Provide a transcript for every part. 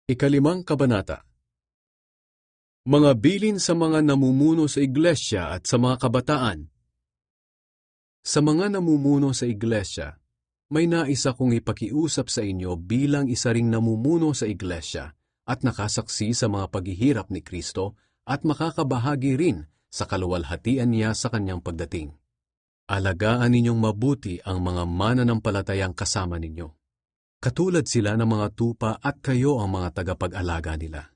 Ikalimang kabanata. Mga bilin sa mga namumuno sa iglesia at sa mga kabataan. Sa mga namumuno sa iglesia, may nais akong ipakiusap sa inyo bilang isa ring namumuno sa iglesia at nakasaksi sa mga paghihirap ni Kristo at makakabahagi rin sa kaluwalhatian niya sa kanyang pagdating. Alagaan ninyong mabuti ang mga mananampalatayang kasama ninyo. Katulad sila ng mga tupa at kayo ang mga tagapag-alaga nila.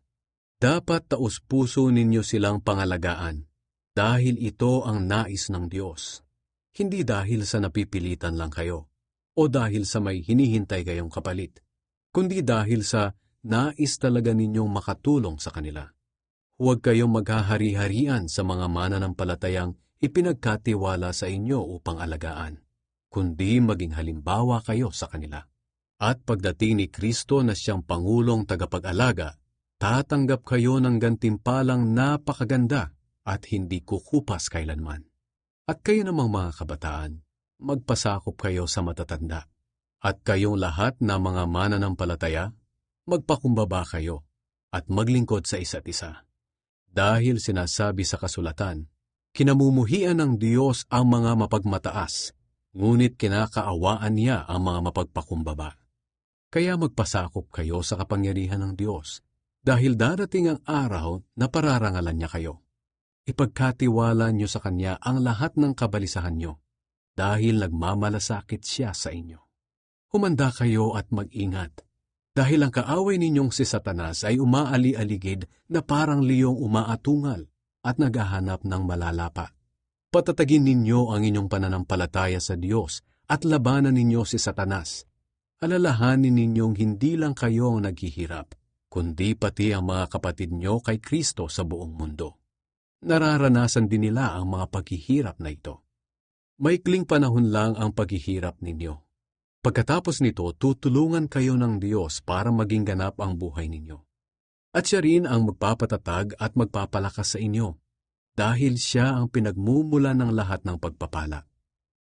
Dapat taos-puso ninyo silang pangalagaan dahil ito ang nais ng Diyos. Hindi dahil sa napipilitan lang kayo o dahil sa may hinihintay kayong kapalit, kundi dahil sa nais talaga ninyong makatulong sa kanila. Huwag kayong maghahari-harian sa mga mananampalatayang ipinagkatiwala sa inyo upang alagaan, kundi maging halimbawa kayo sa kanila. At pagdating ni Kristo na siyang Pangulong tagapag-alaga, tatanggap kayo ng gantimpalang napakaganda at hindi kukupas kailanman. At kayo namang mga kabataan, magpasakop kayo sa matatanda. At kayong lahat na mga mananampalataya, magpakumbaba kayo at maglingkod sa isa't isa. Dahil sinasabi sa kasulatan, kinamumuhian ng Diyos ang mga mapagmataas, ngunit kinakaawaan niya ang mga mapagpakumbaba. Kaya magpasakop kayo sa kapangyarihan ng Diyos, dahil darating ang araw na pararangalan niya kayo. Ipagkatiwala niyo sa Kanya ang lahat ng kabalisahan niyo, dahil nagmamalasakit siya sa inyo. Humanda kayo at mag-ingat, dahil ang kaaway ninyong si Satanas ay umaali-aligid na parang liyong umaatungal at naghahanap ng malalapa. Patatagin ninyo ang inyong pananampalataya sa Diyos at labanan ninyo si Satanas. Alalahanin ninyong hindi lang kayo ang naghihirap, kundi pati ang mga kapatid nyo kay Kristo sa buong mundo. Nararanasan din nila ang mga paghihirap na ito. Maikling panahon lang ang paghihirap ninyo. Pagkatapos nito, tutulungan kayo ng Diyos para maging ganap ang buhay ninyo. At siya rin ang magpapatatag at magpapalakas sa inyo, dahil siya ang pinagmumula ng lahat ng pagpapala.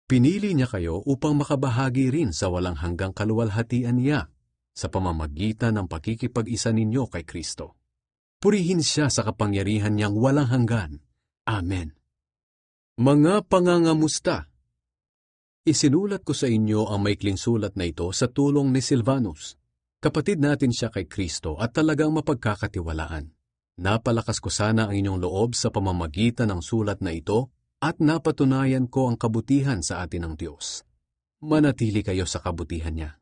Pinili niya kayo upang makabahagi rin sa walang hanggang kaluwalhatian niya sa pamamagitan ng pakikipag-isa ninyo kay Kristo. Purihin siya sa kapangyarihan niyang walang hanggan. Amen. Mga pangangamusta, isinulat ko sa inyo ang maikling sulat na ito sa tulong ni Silvanus. Kapatid natin siya kay Kristo at talagang mapagkakatiwalaan. Napalakas ko sana ang inyong loob sa pamamagitan ng sulat na ito at napatunayan ko ang kabutihan sa atin ng Diyos. Manatili kayo sa kabutihan niya.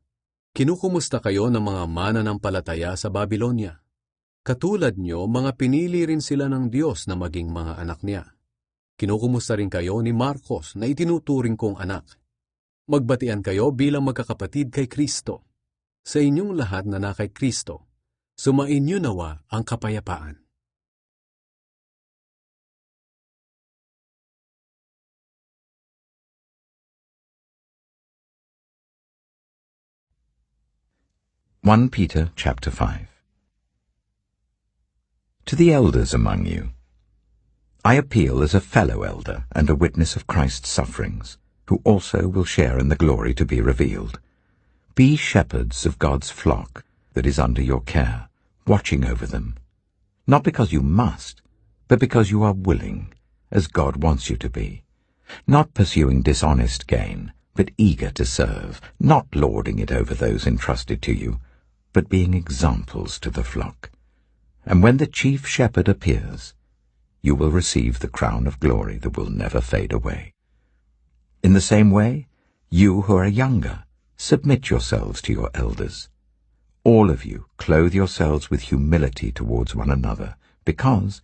Kinukumusta kayo ng mga mananampalataya sa Babylonia. Katulad nyo, mga pinili rin sila ng Diyos na maging mga anak niya. Kinukumusta rin kayo ni Marcos na itinuturing kong anak. Magbatian kayo bilang magkakapatid kay Kristo. Sa inyong lahat na kay Kristo, sumainyo nawa ang kapayapaan. Peter chapter 5. To the elders among you, I appeal as a fellow elder and a witness of Christ's sufferings, who also will share in the glory to be revealed. Be shepherds of God's flock that is under your care, watching over them, not because you must, but because you are willing, as God wants you to be, not pursuing dishonest gain, but eager to serve, not lording it over those entrusted to you, but being examples to the flock. And when the chief shepherd appears, you will receive the crown of glory that will never fade away. In the same way, you who are younger, submit yourselves to your elders. All of you clothe yourselves with humility towards one another, because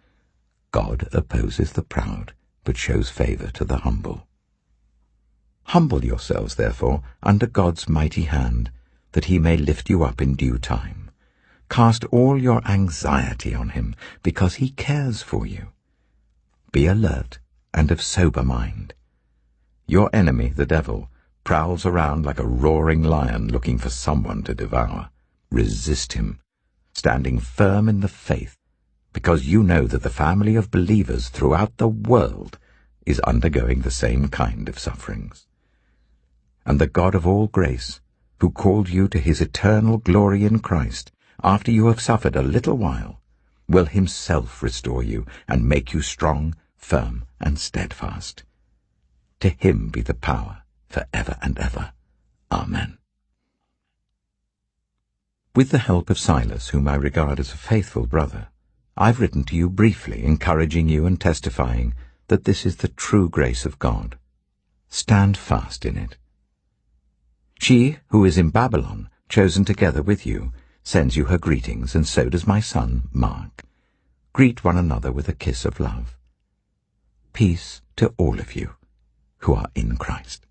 God opposes the proud, but shows favor to the humble. Humble yourselves, therefore, under God's mighty hand, that he may lift you up in due time. Cast all your anxiety on him, because he cares for you. Be alert and of sober mind. Your enemy, the devil, prowls around like a roaring lion looking for someone to devour. Resist him, standing firm in the faith, because you know that the family of believers throughout the world is undergoing the same kind of sufferings. And the God of all grace, who called you to his eternal glory in Christ, after you have suffered a little while, will himself restore you and make you strong, firm, and steadfast. To him be the power for ever and ever. Amen. With the help of Silas, whom I regard as a faithful brother, I've written to you briefly, encouraging you and testifying that this is the true grace of God. Stand fast in it. She, who is in Babylon, chosen together with you, sends you her greetings, and so does my son, Mark. Greet one another with a kiss of love. Peace to all of you who are in Christ.